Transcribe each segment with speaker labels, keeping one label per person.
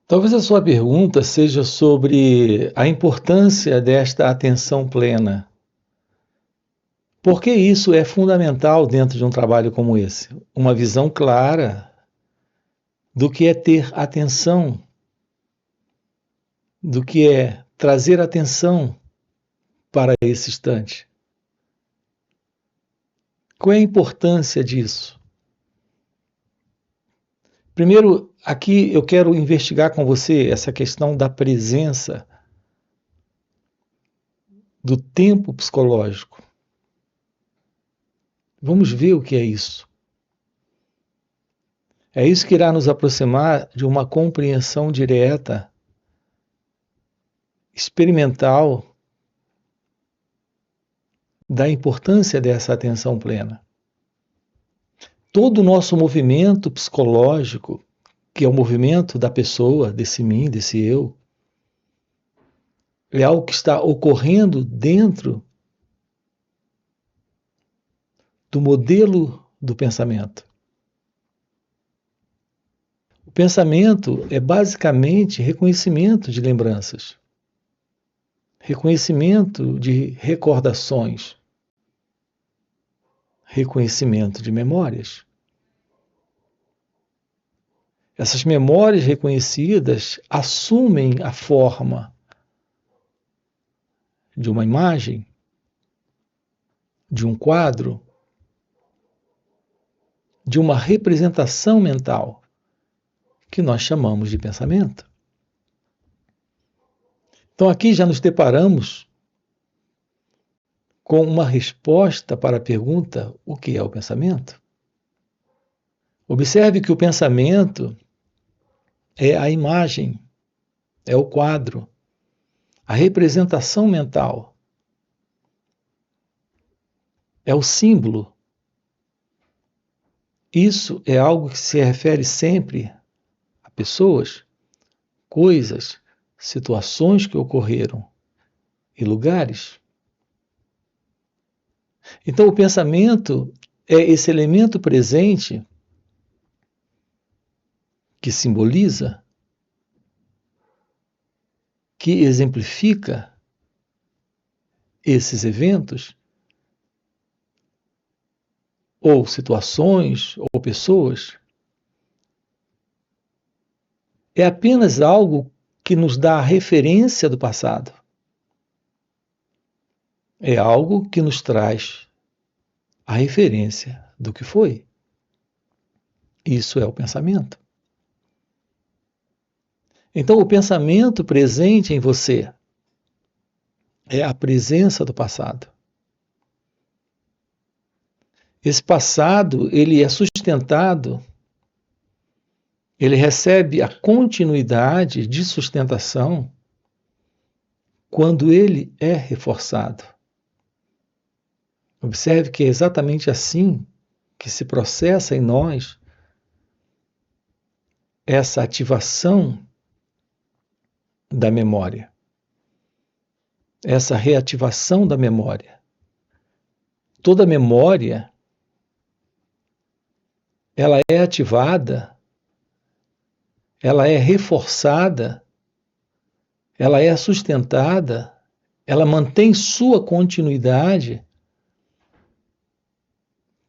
Speaker 1: Talvez a sua pergunta seja sobre a importância desta atenção plena. Por que isso é fundamental dentro de um trabalho como esse? Uma visão clara do que é ter atenção, do que é trazer atenção para esse instante. Qual é a importância disso? Primeiro, aqui eu quero investigar com você essa questão da presença do tempo psicológico. Vamos ver o que é isso. É isso que irá nos aproximar de uma compreensão direta, experimental, da importância dessa atenção plena. Todo o nosso movimento psicológico, que é o movimento da pessoa, desse mim, desse eu, é algo que está ocorrendo dentro do modelo do pensamento. O pensamento é basicamente reconhecimento de lembranças, reconhecimento de recordações, reconhecimento de memórias. Essas memórias reconhecidas assumem a forma de uma imagem, de um quadro, de uma representação mental, que nós chamamos de pensamento. Então aqui já nos deparamos com uma resposta para a pergunta: o que é o pensamento? Observe que o pensamento é a imagem, é o quadro, a representação mental, é o símbolo. Isso é algo que se refere sempre a pessoas, coisas, situações que ocorreram e lugares. Então, o pensamento é esse elemento presente que simboliza, que exemplifica esses eventos, ou situações, ou pessoas. É apenas algo que nos dá a referência do passado. É algo que nos traz a referência do que foi. Isso é o pensamento. Então, o pensamento presente em você é a presença do passado. Esse passado, ele é sustentado, ele recebe a continuidade de sustentação quando ele é reforçado. Observe que é exatamente assim que se processa em nós essa ativação da memória, essa reativação da memória. Toda memória, ela é ativada, ela é reforçada, ela é sustentada, ela mantém sua continuidade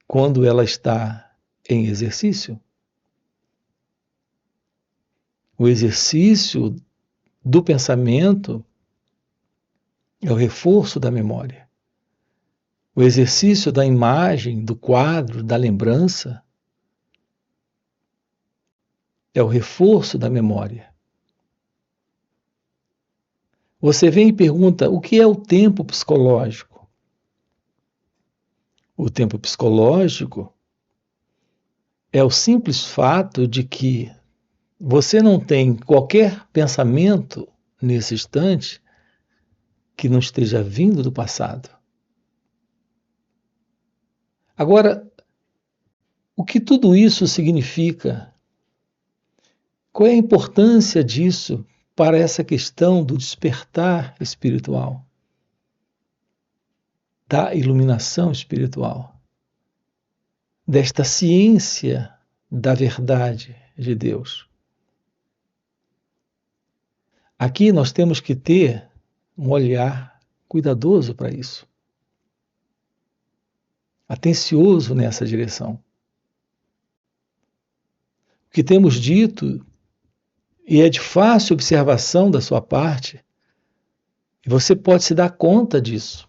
Speaker 1: quando ela está em exercício. O exercício do pensamento é o reforço da memória. O exercício da imagem, do quadro, da lembrança é o reforço da memória. Você vem e pergunta: o que é o tempo psicológico? O tempo psicológico é o simples fato de que você não tem qualquer pensamento nesse instante que não esteja vindo do passado. Agora, o que tudo isso significa? Qual é a importância disso para essa questão do despertar espiritual, da iluminação espiritual, desta ciência da verdade de Deus? Aqui nós temos que ter um olhar cuidadoso para isso, atencioso nessa direção. O que temos dito, e é de fácil observação da sua parte, e você pode se dar conta disso.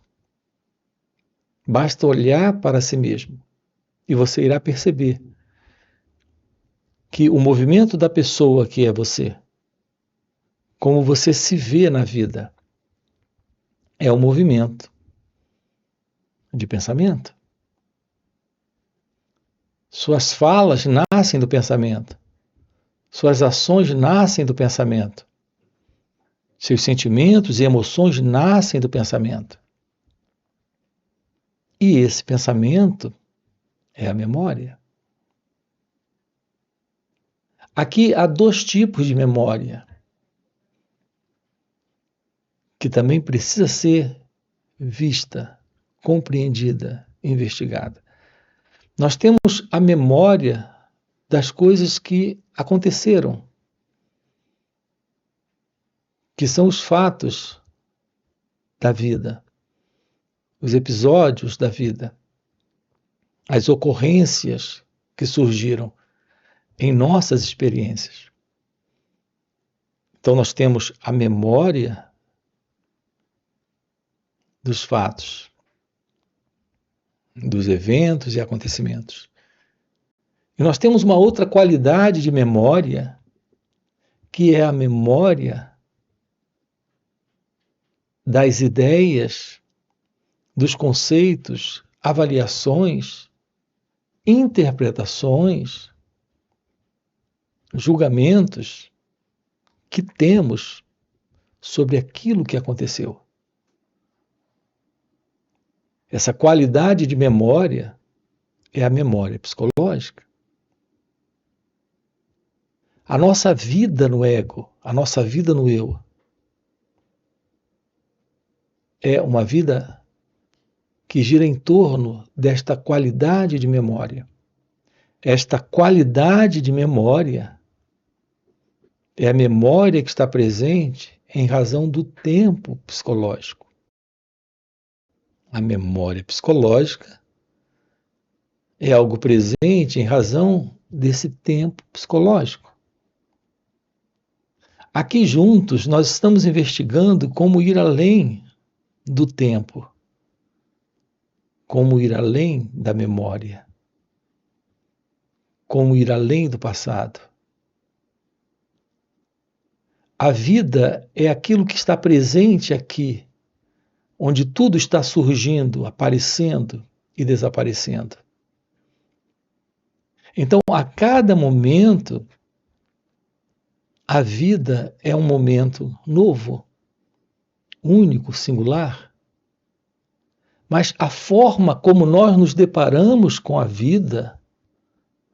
Speaker 1: Basta olhar para si mesmo e você irá perceber que o movimento da pessoa que é você, como você se vê na vida, é um movimento de pensamento. Suas falas nascem do pensamento. Suas ações nascem do pensamento. Seus sentimentos e emoções nascem do pensamento. E esse pensamento é a memória. Aqui há dois tipos de memória que também precisa ser vista, compreendida, investigada. Nós temos a memória das coisas que aconteceram, que são os fatos da vida, os episódios da vida, as ocorrências que surgiram em nossas experiências. Então nós temos a memória dos fatos, dos eventos e acontecimentos. E nós temos uma outra qualidade de memória, que é a memória das ideias, dos conceitos, avaliações, interpretações, julgamentos que temos sobre aquilo que aconteceu. Essa qualidade de memória é a memória psicológica. A nossa vida no ego, a nossa vida no eu, é uma vida que gira em torno desta qualidade de memória. Esta qualidade de memória é a memória que está presente em razão do tempo psicológico. A memória psicológica é algo presente em razão desse tempo psicológico. Aqui juntos nós estamos investigando como ir além do tempo, como ir além da memória, como ir além do passado. A vida é aquilo que está presente aqui, onde tudo está surgindo, aparecendo e desaparecendo. Então, a cada momento, a vida é um momento novo, único, singular. Mas a forma como nós nos deparamos com a vida,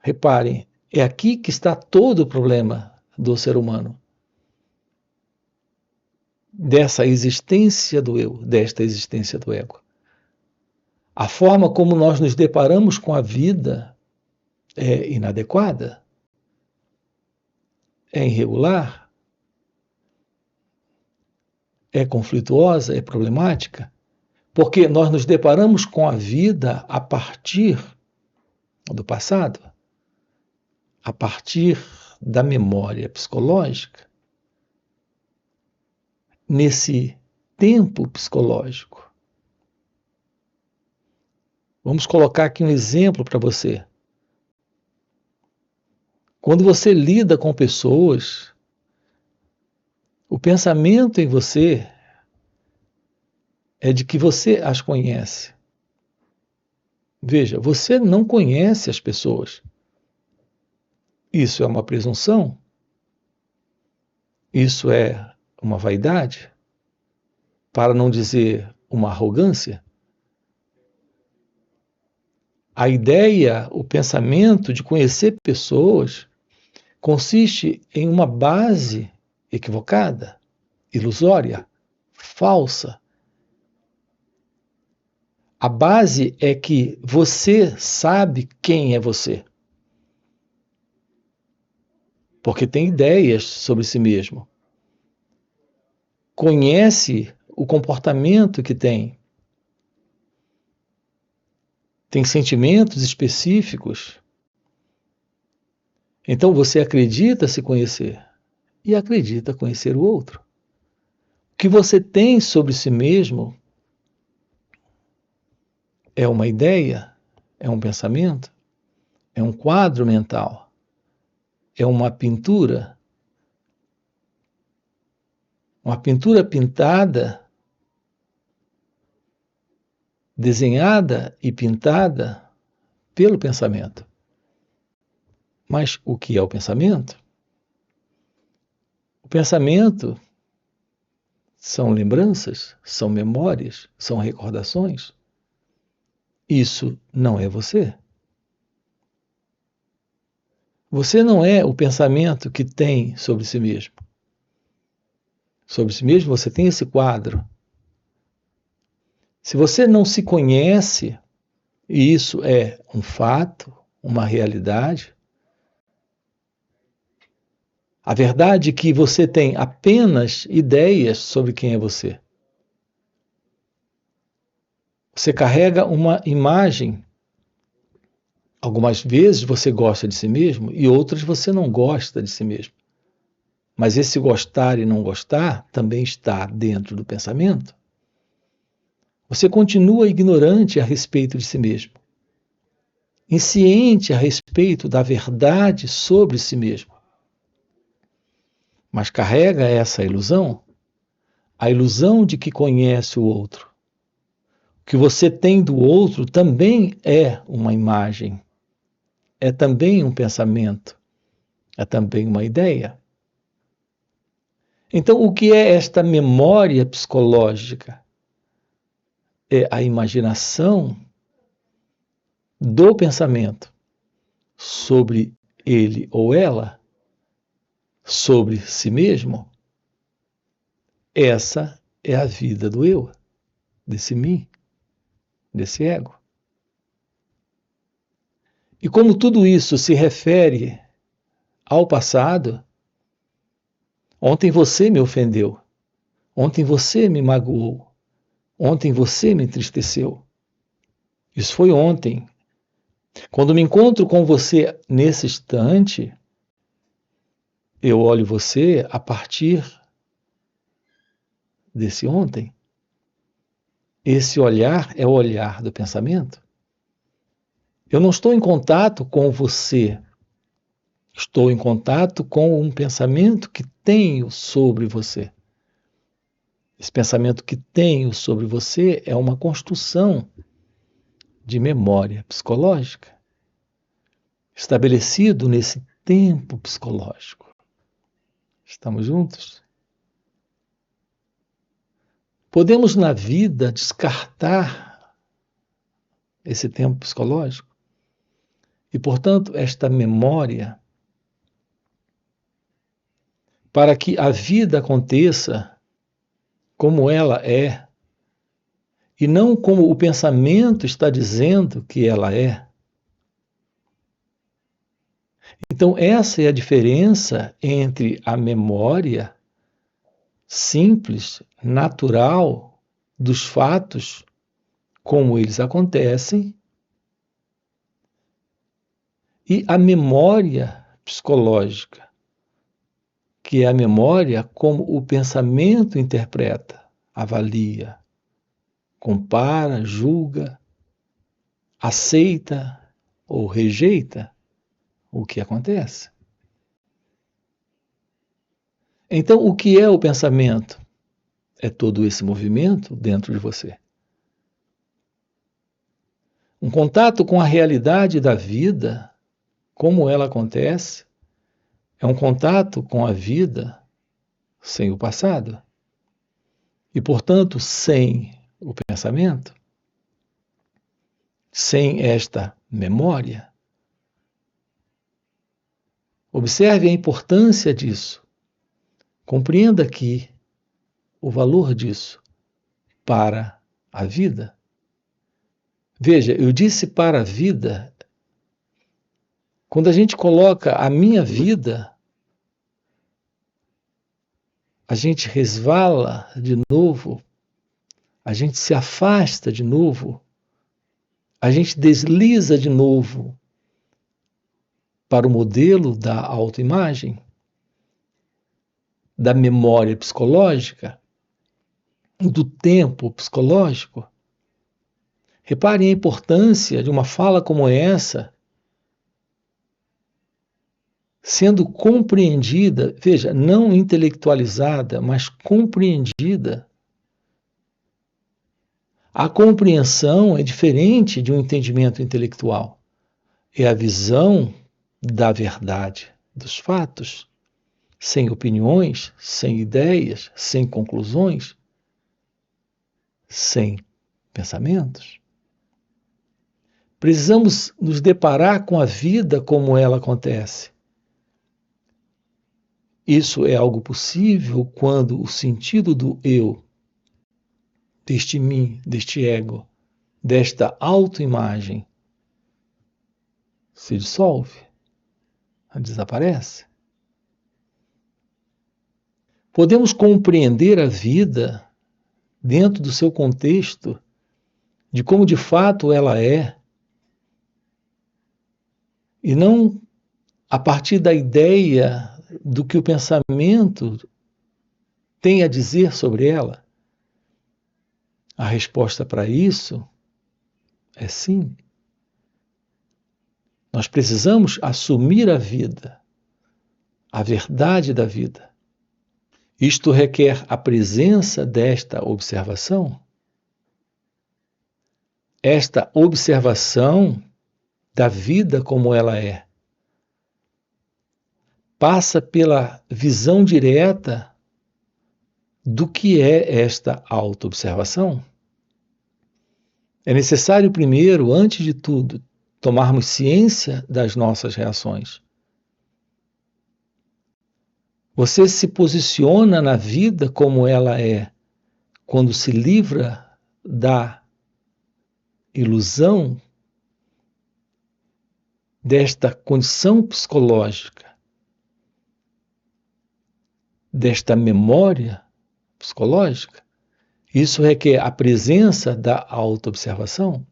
Speaker 1: reparem, é aqui que está todo o problema do ser humano. Dessa existência do eu, desta existência do ego. A forma como nós nos deparamos com a vida é inadequada, é irregular, é conflituosa, é problemática, porque nós nos deparamos com a vida a partir do passado, a partir da memória psicológica, nesse tempo psicológico. Vamos colocar aqui um exemplo para você. Quando você lida com pessoas, o pensamento em você é de que você as conhece. Veja, você não conhece as pessoas. Isso é uma presunção? Isso é uma vaidade? Para não dizer uma arrogância? A ideia, o pensamento de conhecer pessoas consiste em uma base equivocada, ilusória, falsa. A base é que você sabe quem é você. Porque tem ideias sobre si mesmo. conhece o comportamento que tem sentimentos específicos. Então você acredita se conhecer e acredita conhecer o outro. O que você tem sobre si mesmo é uma ideia, é um pensamento, é um quadro mental, é uma pintura pintada, desenhada e pintada pelo pensamento. Mas o que é o pensamento? O pensamento são lembranças, são memórias, são recordações. Isso não é você. Você não é o pensamento que tem sobre si mesmo. Sobre si mesmo você tem esse quadro. Se você não se conhece, e isso é um fato, uma realidade, a verdade é que você tem apenas ideias sobre quem é você. Você carrega uma imagem. Algumas vezes você gosta de si mesmo e outras você não gosta de si mesmo. Mas esse gostar e não gostar também está dentro do pensamento. Você continua ignorante a respeito de si mesmo, insciente a respeito da verdade sobre si mesmo. Mas carrega essa ilusão, a ilusão de que conhece o outro. O que você tem do outro também é uma imagem, é também um pensamento, é também uma ideia. Então, o que é esta memória psicológica? É a imaginação do pensamento sobre ele ou ela, sobre si mesmo. Essa é a vida do eu, desse mim, desse ego. E como tudo isso se refere ao passado, ontem você me ofendeu, ontem você me magoou, ontem você me entristeceu. Isso foi ontem. Quando me encontro com você nesse instante, eu olho você a partir desse ontem. Esse olhar é o olhar do pensamento. Eu não estou em contato com você, estou em contato com um pensamento que tenho sobre você. Esse pensamento que tenho sobre você é uma construção de memória psicológica, estabelecido nesse tempo psicológico. Estamos juntos? Podemos na vida descartar esse tempo psicológico? E, portanto, esta memória, para que a vida aconteça como ela é, e não como o pensamento está dizendo que ela é. Então, essa é a diferença entre a memória simples, natural, dos fatos, como eles acontecem, e a memória psicológica, que é a memória como o pensamento interpreta, avalia, compara, julga, aceita ou rejeita o que acontece. Então, o que é o pensamento? É todo esse movimento dentro de você. Um contato com a realidade da vida, como ela acontece, é um contato com a vida sem o passado. E, portanto, sem o pensamento, sem esta memória. Observe a importância disso. Compreenda aqui o valor disso para a vida. Veja, eu disse para a vida. Quando a gente coloca a minha vida a gente resvala de novo, a gente se afasta de novo, a gente desliza de novo para o modelo da autoimagem, da memória psicológica, do tempo psicológico. Reparem a importância de uma fala como essa sendo compreendida, veja, não intelectualizada, mas compreendida. A compreensão é diferente de um entendimento intelectual. É a visão da verdade, dos fatos, sem opiniões, sem ideias, sem conclusões, sem pensamentos. Precisamos nos deparar com a vida como ela acontece. Isso é algo possível quando o sentido do eu, deste mim, deste ego, desta autoimagem, se dissolve, desaparece. Podemos compreender a vida dentro do seu contexto, de como de fato ela é, e não a partir da ideia do que o pensamento tem a dizer sobre ela. A resposta para isso é sim. Nós precisamos assumir a vida, a verdade da vida. Isto requer a presença desta observação. Esta observação da vida como ela é passa pela visão direta do que é esta autoobservação. É necessário primeiro, antes de tudo, tomarmos ciência das nossas reações. Você se posiciona na vida como ela é quando se livra da ilusão desta condição psicológica, desta memória psicológica. Isso requer a presença da autoobservação.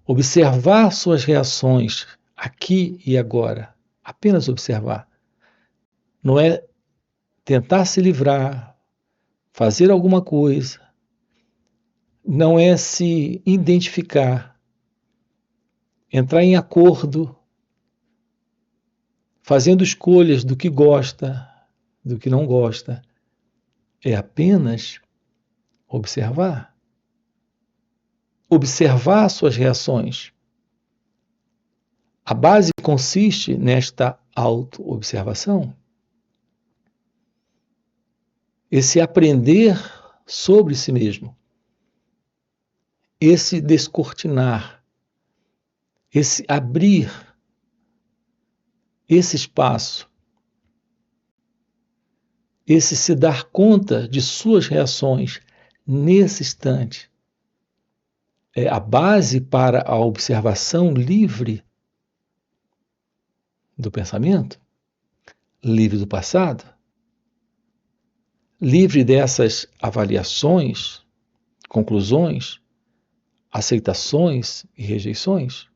Speaker 1: Observar suas reações aqui e agora. Apenas observar. Não é tentar se livrar, fazer alguma coisa. Não é se identificar, entrar em acordo, fazendo escolhas do que gosta, do que não gosta. É apenas observar. Observar suas reações. A base consiste nesta auto-observação. Esse aprender sobre si mesmo. Esse descortinar. Esse abrir esse espaço. Esse se dar conta de suas reações nesse instante. É a base para a observação livre do pensamento, livre do passado, livre dessas avaliações, conclusões, aceitações e rejeições.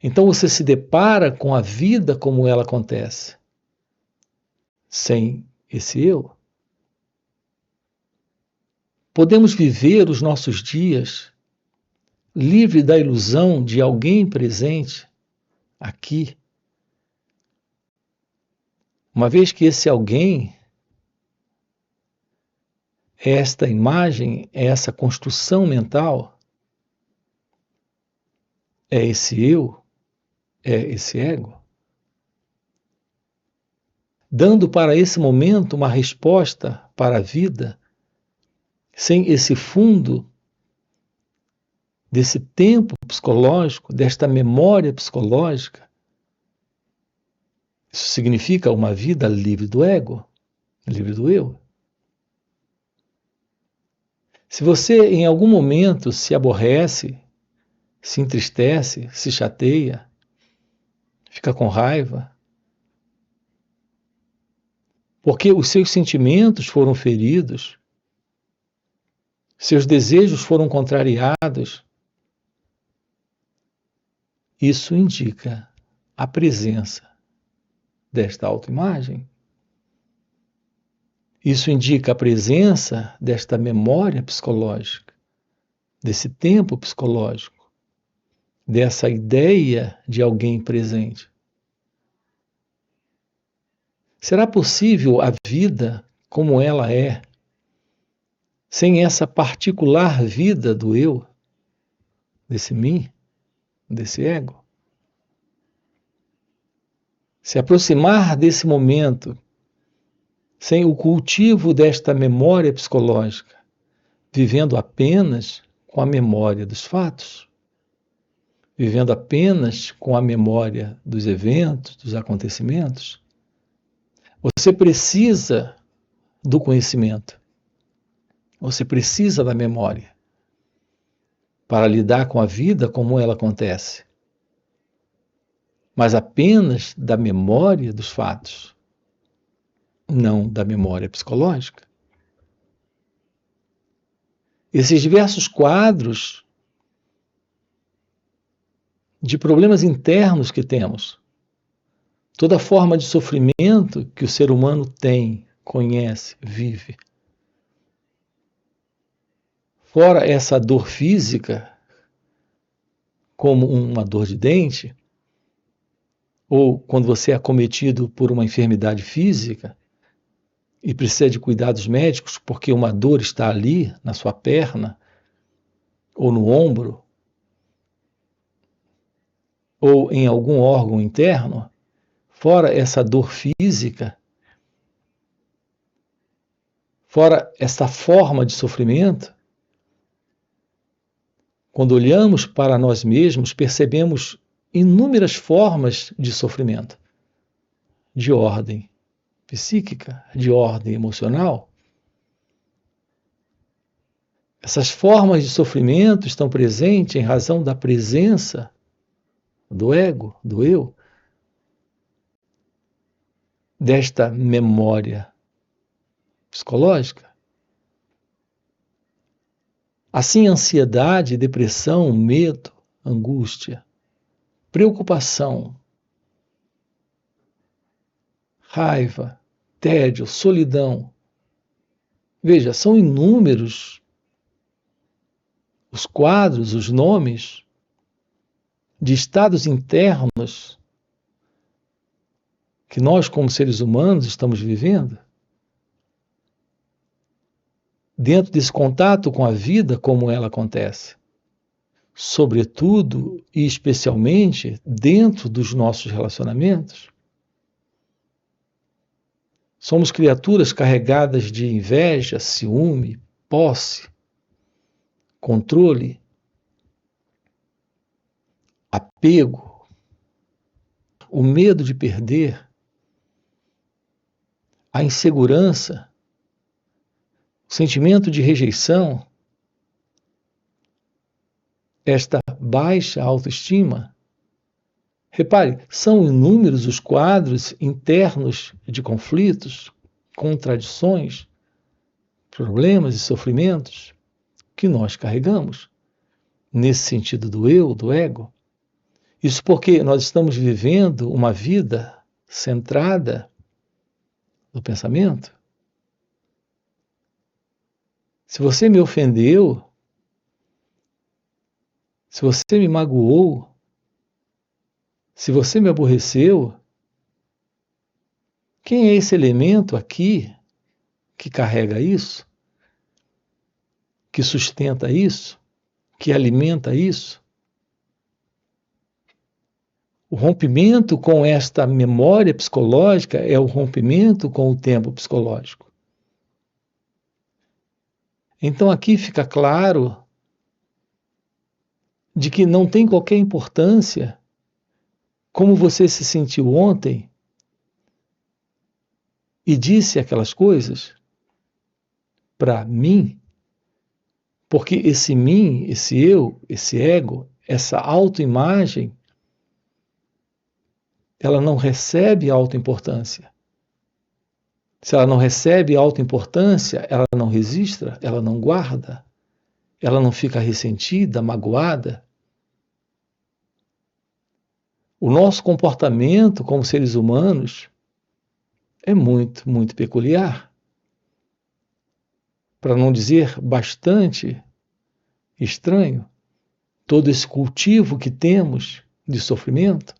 Speaker 1: Então você se depara com a vida como ela acontece, sem esse eu. Podemos viver os nossos dias livre da ilusão de alguém presente aqui, uma vez que esse alguém é esta imagem, é essa construção mental, é esse eu, é esse ego, dando para esse momento uma resposta para a vida, sem esse fundo desse tempo psicológico, desta memória psicológica. Isso significa uma vida livre do ego, livre do eu. Se você em algum momento se aborrece, se entristece, se chateia, fica com raiva, porque os seus sentimentos foram feridos, seus desejos foram contrariados. Isso indica a presença desta autoimagem. Isso indica a presença desta memória psicológica, desse tempo psicológico, dessa ideia de alguém presente. Será possível a vida como ela é, sem essa particular vida do eu, desse mim, desse ego? Se aproximar desse momento, sem o cultivo desta memória psicológica, vivendo apenas com a memória dos fatos, vivendo apenas com a memória dos eventos, dos acontecimentos, você precisa do conhecimento, você precisa da memória para lidar com a vida como ela acontece, mas apenas da memória dos fatos, não da memória psicológica. Esses diversos quadros de problemas internos que temos, toda forma de sofrimento que o ser humano tem, conhece, vive. Fora essa dor física, como uma dor de dente, ou quando você é acometido por uma enfermidade física e precisa de cuidados médicos porque uma dor está ali na sua perna, ou no ombro, ou em algum órgão interno, fora essa dor física, fora essa forma de sofrimento, quando olhamos para nós mesmos, percebemos inúmeras formas de sofrimento, de ordem psíquica, de ordem emocional. Essas formas de sofrimento estão presentes em razão da presença do ego, do eu, desta memória psicológica. Assim, ansiedade, depressão, medo, angústia, preocupação, raiva, tédio, solidão. Veja, são inúmeros os quadros, os nomes de estados internos que nós, como seres humanos, estamos vivendo. Dentro desse contato com a vida como ela acontece. Sobretudo e especialmente dentro dos nossos relacionamentos. Somos criaturas carregadas de inveja, ciúme, posse, controle, apego, o medo de perder, a insegurança, o sentimento de rejeição, esta baixa autoestima. Repare, são inúmeros os quadros internos de conflitos, contradições, problemas e sofrimentos que nós carregamos, nesse sentido do eu, do ego. Isso porque nós estamos vivendo uma vida centrada no pensamento. Se você me ofendeu, se você me magoou, se você me aborreceu, quem é esse elemento aqui que carrega isso, que sustenta isso, que alimenta isso? O rompimento com esta memória psicológica é o rompimento com o tempo psicológico. Então aqui fica claro de que não tem qualquer importância como você se sentiu ontem e disse aquelas coisas para mim, porque esse mim, esse eu, esse ego, essa autoimagem, ela não recebe autoimportância. Se ela não recebe autoimportância, ela não registra, ela não guarda, ela não fica ressentida, magoada. O nosso comportamento como seres humanos é muito, muito peculiar. Para não dizer bastante estranho. Todo esse cultivo que temos de sofrimento,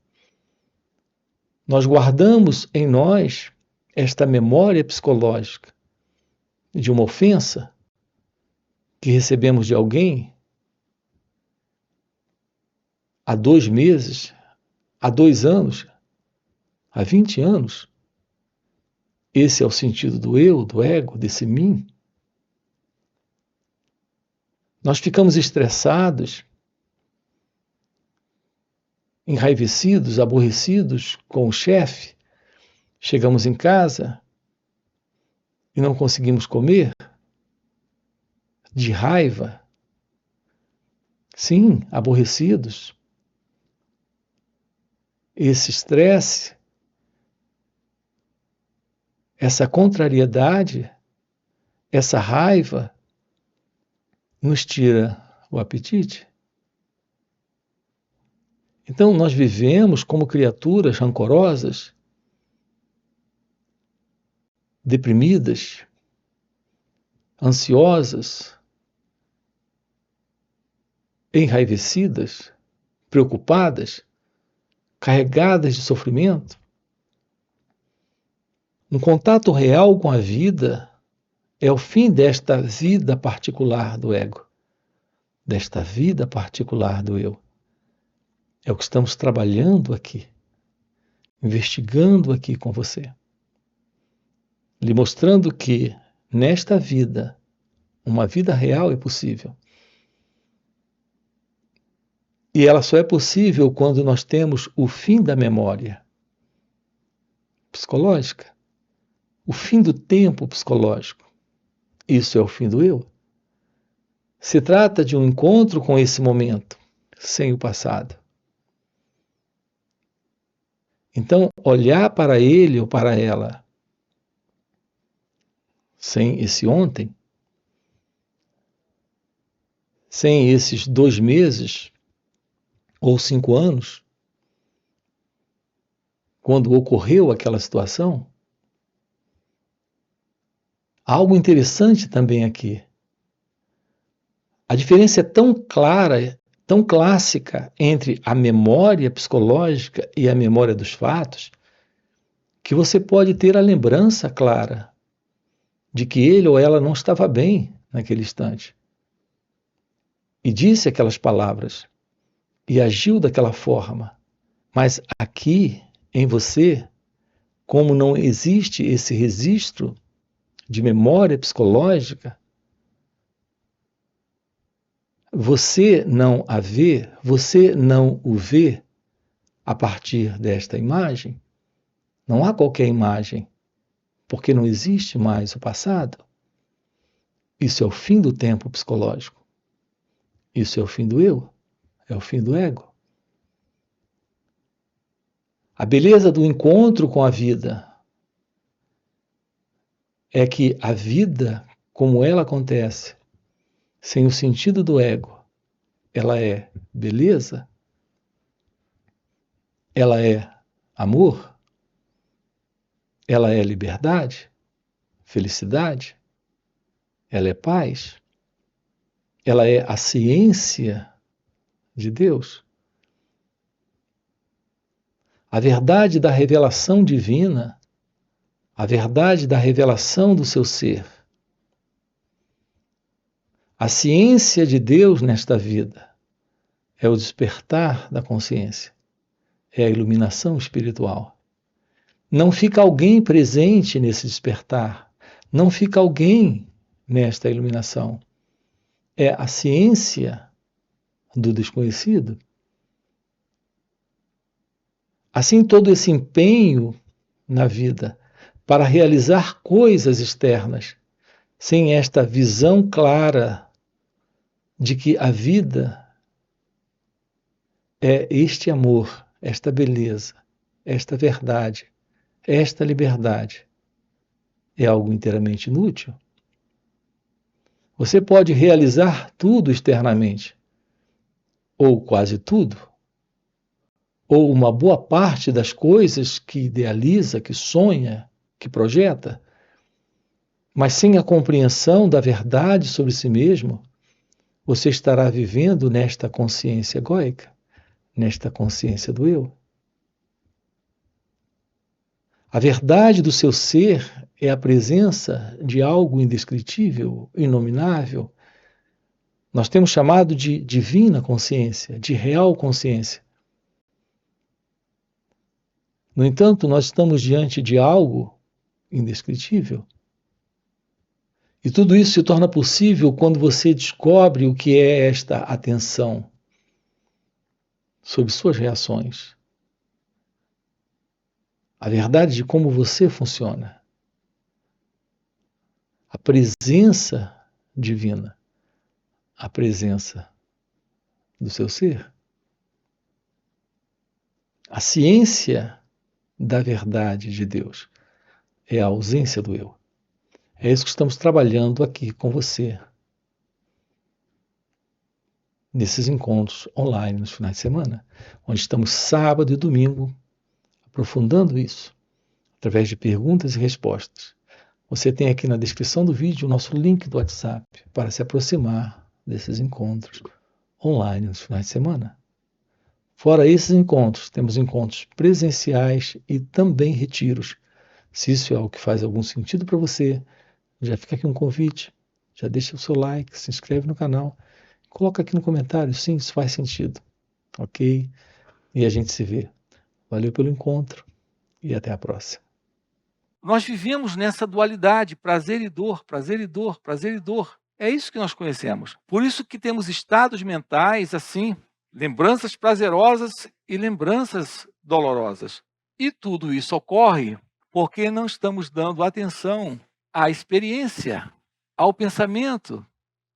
Speaker 1: nós guardamos em nós esta memória psicológica de uma ofensa que recebemos de alguém há 2 meses, há 2 anos, há 20 anos. Esse é o sentido do eu, do ego, desse mim. Nós ficamos estressados, enraivecidos, aborrecidos com o chefe. Chegamos em casa e não conseguimos comer, de raiva. Sim, aborrecidos. Esse estresse, essa contrariedade, essa raiva nos tira o apetite. Então nós vivemos como criaturas rancorosas, deprimidas, ansiosas, enraivecidas, preocupadas, carregadas de sofrimento. Um contato real com a vida é o fim desta vida particular do ego, desta vida particular do eu. É o que estamos trabalhando aqui, investigando aqui com você, lhe mostrando que nesta vida, uma vida real é possível. E ela só é possível quando nós temos o fim da memória psicológica, o fim do tempo psicológico. Isso é o fim do eu. Se trata de um encontro com esse momento, sem o passado. Então, olhar para ele ou para ela sem esse ontem, sem esses 2 meses ou 5 anos, quando ocorreu aquela situação, algo interessante também aqui. A diferença é tão clara, tão clássica entre a memória psicológica e a memória dos fatos, que você pode ter a lembrança clara de que ele ou ela não estava bem naquele instante. E disse aquelas palavras, e agiu daquela forma. Mas aqui, em você, como não existe esse registro de memória psicológica, você não a vê, você não o vê a partir desta imagem. Não há qualquer imagem, porque não existe mais o passado. Isso é o fim do tempo psicológico. Isso é o fim do eu, é o fim do ego. A beleza do encontro com a vida é que a vida, como ela acontece, sem o sentido do ego, ela é beleza, ela é amor, ela é liberdade, felicidade, ela é paz, ela é a ciência de Deus. A verdade da revelação divina, a verdade da revelação do seu ser. A ciência de Deus nesta vida é o despertar da consciência, é a iluminação espiritual. Não fica alguém presente nesse despertar, não fica alguém nesta iluminação. É a ciência do desconhecido. Assim, todo esse empenho na vida para realizar coisas externas, sem esta visão clara de que a vida é este amor, esta beleza, esta verdade, esta liberdade. é algo inteiramente inútil. Você pode realizar tudo externamente, ou quase tudo, ou uma boa parte das coisas que idealiza, que sonha, que projeta, mas sem a compreensão da verdade sobre si mesmo, você estará vivendo nesta consciência egóica, nesta consciência do eu. A verdade do seu ser é a presença de algo indescritível, inominável. Nós temos chamado de divina consciência, de real consciência. No entanto, nós estamos diante de algo indescritível. E tudo isso se torna possível quando você descobre o que é esta atenção sobre suas reações. A verdade de como você funciona. A presença divina. A presença do seu ser. A ciência da verdade de Deus é a ausência do eu. É isso que estamos trabalhando aqui com você, nesses encontros online nos finais de semana, onde estamos sábado e domingo aprofundando isso, através de perguntas e respostas. Você tem aqui na descrição do vídeo o nosso link do WhatsApp para se aproximar desses encontros online nos finais de semana. Fora esses encontros, temos encontros presenciais e também retiros. Se isso é algo que faz algum sentido para você, já fica aqui um convite, já deixa o seu like, se inscreve no canal, coloca aqui no comentário, sim, isso faz sentido, ok? E a gente se vê. Valeu pelo encontro e até a próxima.
Speaker 2: Nós vivemos nessa dualidade, prazer e dor, prazer e dor, prazer e dor. É isso que nós conhecemos. Por isso que temos estados mentais assim, lembranças prazerosas e lembranças dolorosas. E tudo isso ocorre porque não estamos dando atenção à experiência, ao pensamento,